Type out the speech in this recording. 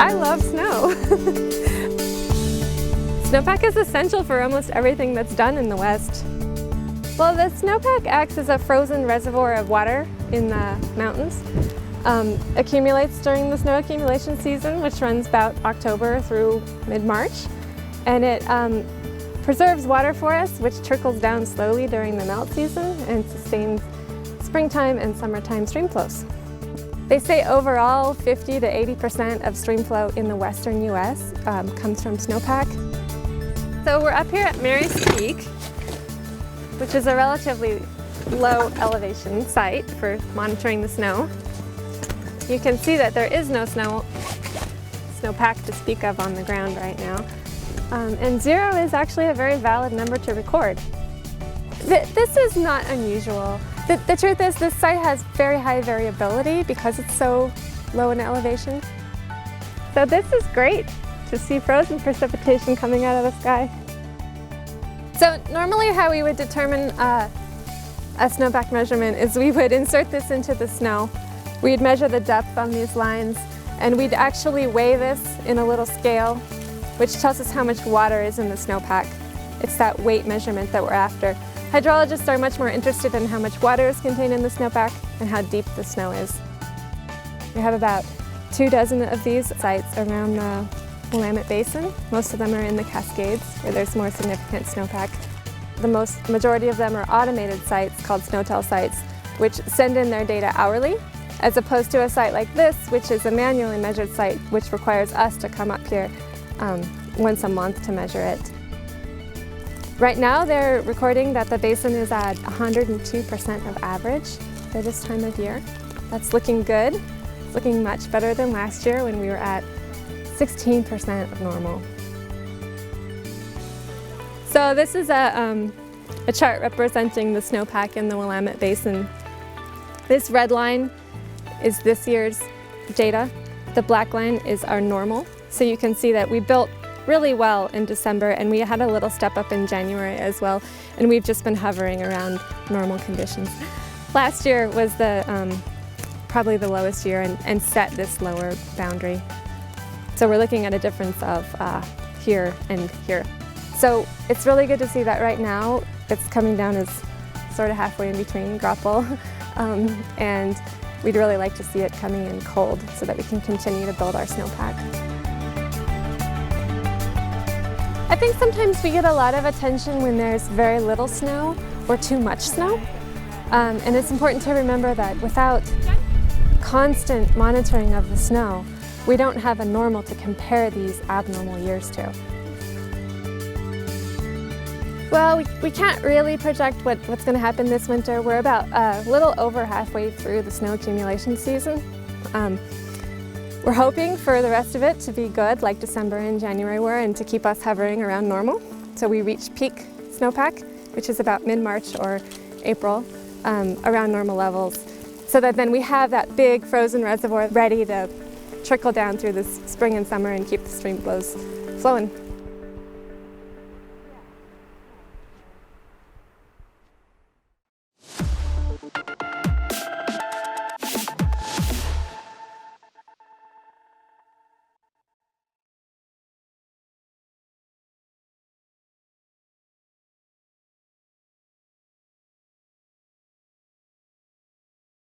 I love snow. Snowpack is essential for almost everything that's done in the West. Well, the snowpack acts as a frozen reservoir of water in the mountains. Accumulates during the snow accumulation season, which runs about October through mid-March. And it preserves water for us, which trickles down slowly during the melt season and sustains springtime and summertime stream flows. They say overall 50 to 80% of stream flow in the western U.S. Comes from snowpack. So we're up here at Mary's Peak, which is a relatively low elevation site for monitoring the snow. You can see that there is no snowpack to speak of on the ground right now. And 0 is actually a very valid number to record. This is not unusual. The truth is this site has very high variability because it's so low in elevation. So this is great to see frozen precipitation coming out of the sky. So normally how we would determine a snowpack measurement is we would insert this into the snow. We'd measure the depth on these lines, and we'd actually weigh this in a little scale, which tells us how much water is in the snowpack. It's that weight measurement that we're after. Hydrologists are much more interested in how much water is contained in the snowpack and how deep the snow is. We have about 24 of these sites around the Willamette Basin. Most of them are in the Cascades, where there's more significant snowpack. The majority of them are automated sites called SNOTEL sites, which send in their data hourly, as opposed to a site like this, which is a manually measured site, which requires us to come up here once a month to measure it. Right now they're recording that the basin is at 102% of average for this time of year. That's looking good. It's looking much better than last year when we were at 16% of normal. So this is a chart representing the snowpack in the Willamette Basin. This red line is this year's data. The black line is our normal. So you can see that we built really well in December, and we had a little step up in January as well, and we've just been hovering around normal conditions. Last year was probably the lowest year and set this lower boundary. So we're looking at a difference of here and here. So it's really good to see that right now it's coming down as sort of halfway in between Grapple, and we'd really like to see it coming in cold so that we can continue to build our snowpack. I think sometimes we get a lot of attention when there's very little snow or too much snow. And it's important to remember that without constant monitoring of the snow, we don't have a normal to compare these abnormal years to. Well, we can't really project what's going to happen this winter. We're about a little over halfway through the snow accumulation season. We're hoping for the rest of it to be good, like December and January were, and to keep us hovering around normal. So we reach peak snowpack, which is about mid-March or April, around normal levels, so that then we have that big frozen reservoir ready to trickle down through this spring and summer and keep the stream flows flowing.